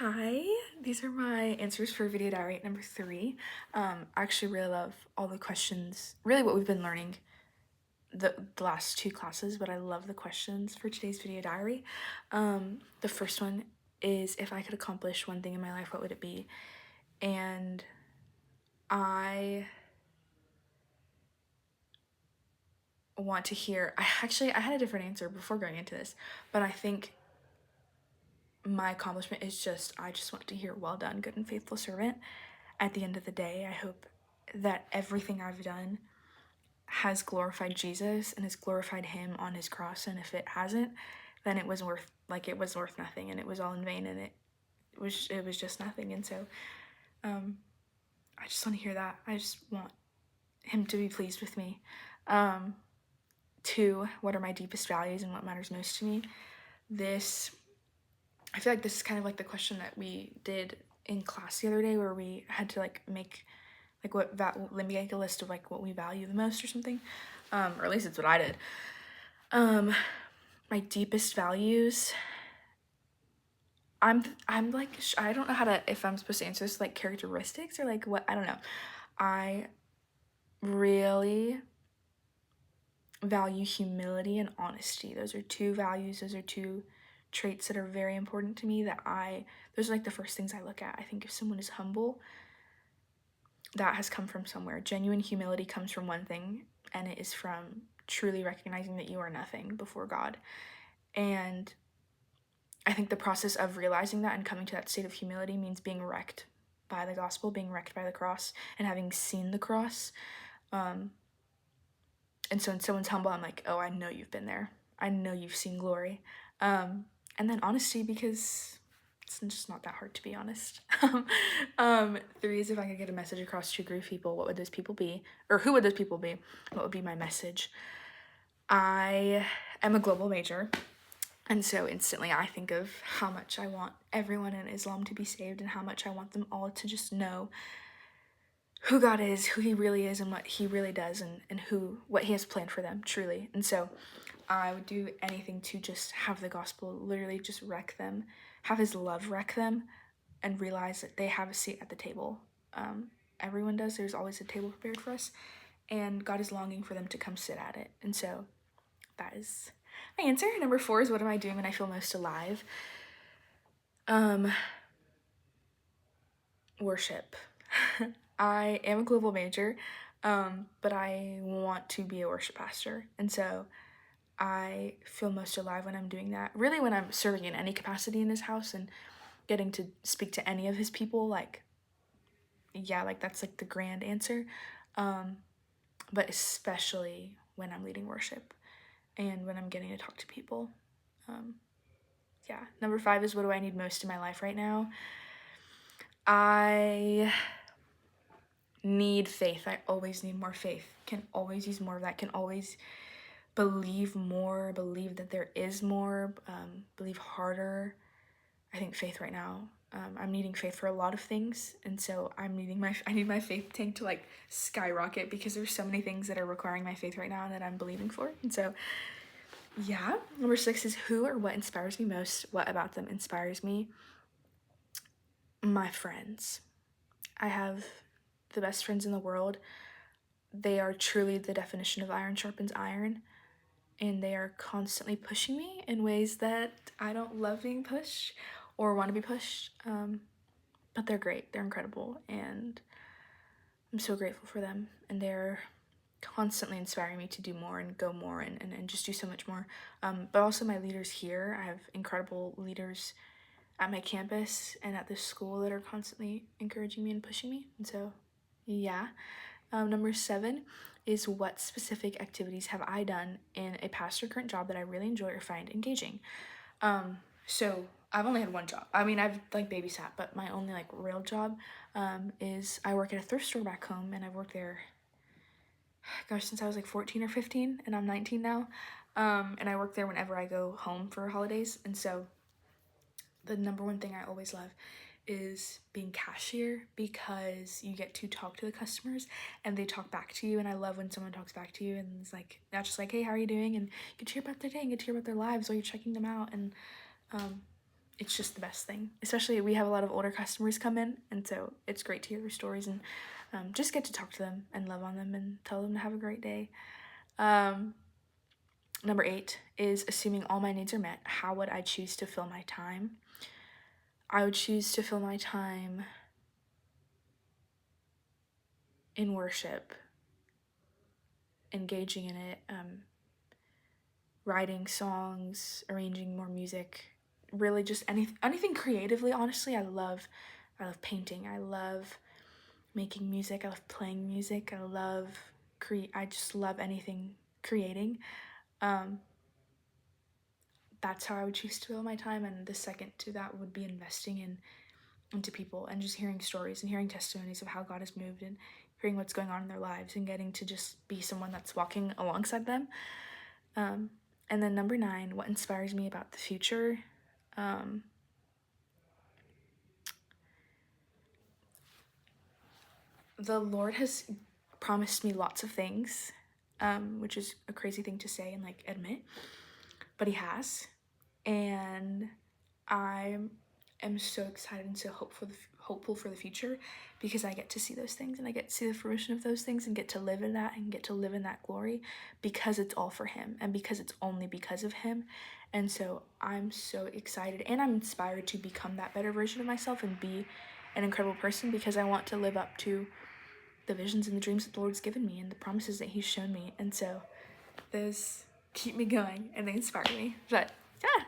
Hi, these are my answers for video diary number 3. I actually really love all the questions, really what we've been learning the last 2 classes, but I love the questions for today's video diary. The first one is, if I could accomplish one thing in my life, what would it be? And I want to hear, I had a different answer before going into this, but I think my accomplishment is I just want to hear, well done, good and faithful servant. At the end of the day, I hope that everything I've done has glorified Jesus and has glorified him on his cross, and if it hasn't, then it was worth nothing, and it was all in vain, and it was just nothing. And so I just want to hear that. I just want him to be pleased with me. 2, what are my deepest values and what matters most to me? I feel like this is kind of like the question that we did in class the other day, where we had to make a list of what we value the most or something, or at least it's what I did. My deepest values, I'm like, I don't know if I'm supposed to answer this characteristics or what, I don't know. I really value humility and honesty. Those are 2 values, those are 2 traits that are very important to me, those are the first things I look at. I think if someone is humble, that has come from somewhere. Genuine humility comes from one thing, and it is from truly recognizing that you are nothing before God. And I think the process of realizing that and coming to that state of humility means being wrecked by the gospel, being wrecked by the cross, and having seen the cross. And so when someone's humble, I'm like, oh, I know you've been there. I know you've seen glory. And then honesty, because it's just not that hard to be honest. 3 is, if I could get a message across to a group of people, what would those people be? Or who would those people be? What would be my message? I am a global major, and so instantly I think of how much I want everyone in Islam to be saved, and how much I want them all to just know who God is, who he really is, and what he really does, and what he has planned for them, truly. And so I would do anything to just have the gospel literally just wreck them, have his love wreck them, and realize that they have a seat at the table. Everyone does. There's always a table prepared for us, and God is longing for them to come sit at it. And so that is my answer. Number 4 is, what am I doing when I feel most alive? Worship. I am a global major, but I want to be a worship pastor. And so I feel most alive when I'm doing that. Really, when I'm serving in any capacity in his house and getting to speak to any of his people, that's the grand answer. But especially when I'm leading worship and when I'm getting to talk to people. Number 5 is, what do I need most in my life right now? I need faith. I always need more faith. Can always use more of that. Can always believe more, believe that there is more, believe harder. I think faith right now, I'm needing faith for a lot of things, and so I need my faith tank to skyrocket, because there's so many things that are requiring my faith right now and that I'm believing for. And so number 6 is, who or what inspires me most? What about them inspires me? My friends. I have the best friends in the world. They are truly the definition of iron sharpens iron, and they are constantly pushing me in ways that I don't love being pushed or want to be pushed, but they're great. They're incredible, and I'm so grateful for them, and they're constantly inspiring me to do more and go more and just do so much more. But also my leaders here. I have incredible leaders at my campus and at this school that are constantly encouraging me and pushing me. And so, number 7 is, what specific activities have I done in a past or current job that I really enjoy or find engaging? So I've only had one job. I mean, I've babysat, but my only real job is I work at a thrift store back home, and I've worked there, gosh, since I was 14 or 15, and I'm 19 now. And I work there whenever I go home for holidays. And so the number one thing I always love is being cashier, because you get to talk to the customers and they talk back to you. And I love when someone talks back to you and it's not just hey, how are you doing? And you get to hear about their day and get to hear about their lives while you're checking them out. And it's just the best thing. Especially we have a lot of older customers come in, and so it's great to hear their stories and just get to talk to them and love on them and tell them to have a great day. Number 8 is assuming all my needs are met. How would I choose to fill my time? I would choose to fill my time in worship, engaging in it, writing songs, arranging more music, really just anything creatively. Honestly, I love painting. I love making music. I love playing music. I just love anything creating. That's how I would choose to fill my time. And the second to that would be investing into people and just hearing stories and hearing testimonies of how God has moved and hearing what's going on in their lives and getting to just be someone that's walking alongside them. And then number 9, what inspires me about the future? The Lord has promised me lots of things, which is a crazy thing to say and like admit, but he has. And I am so excited and so hopeful for the future because I get to see those things and I get to see the fruition of those things and get to live in that and get to live in that glory because it's all for him and because it's only because of him. And so I'm so excited and I'm inspired to become that better version of myself and be an incredible person because I want to live up to the visions and the dreams that the Lord's given me and the promises that he's shown me. And so those keep me going and they inspire me. But yeah,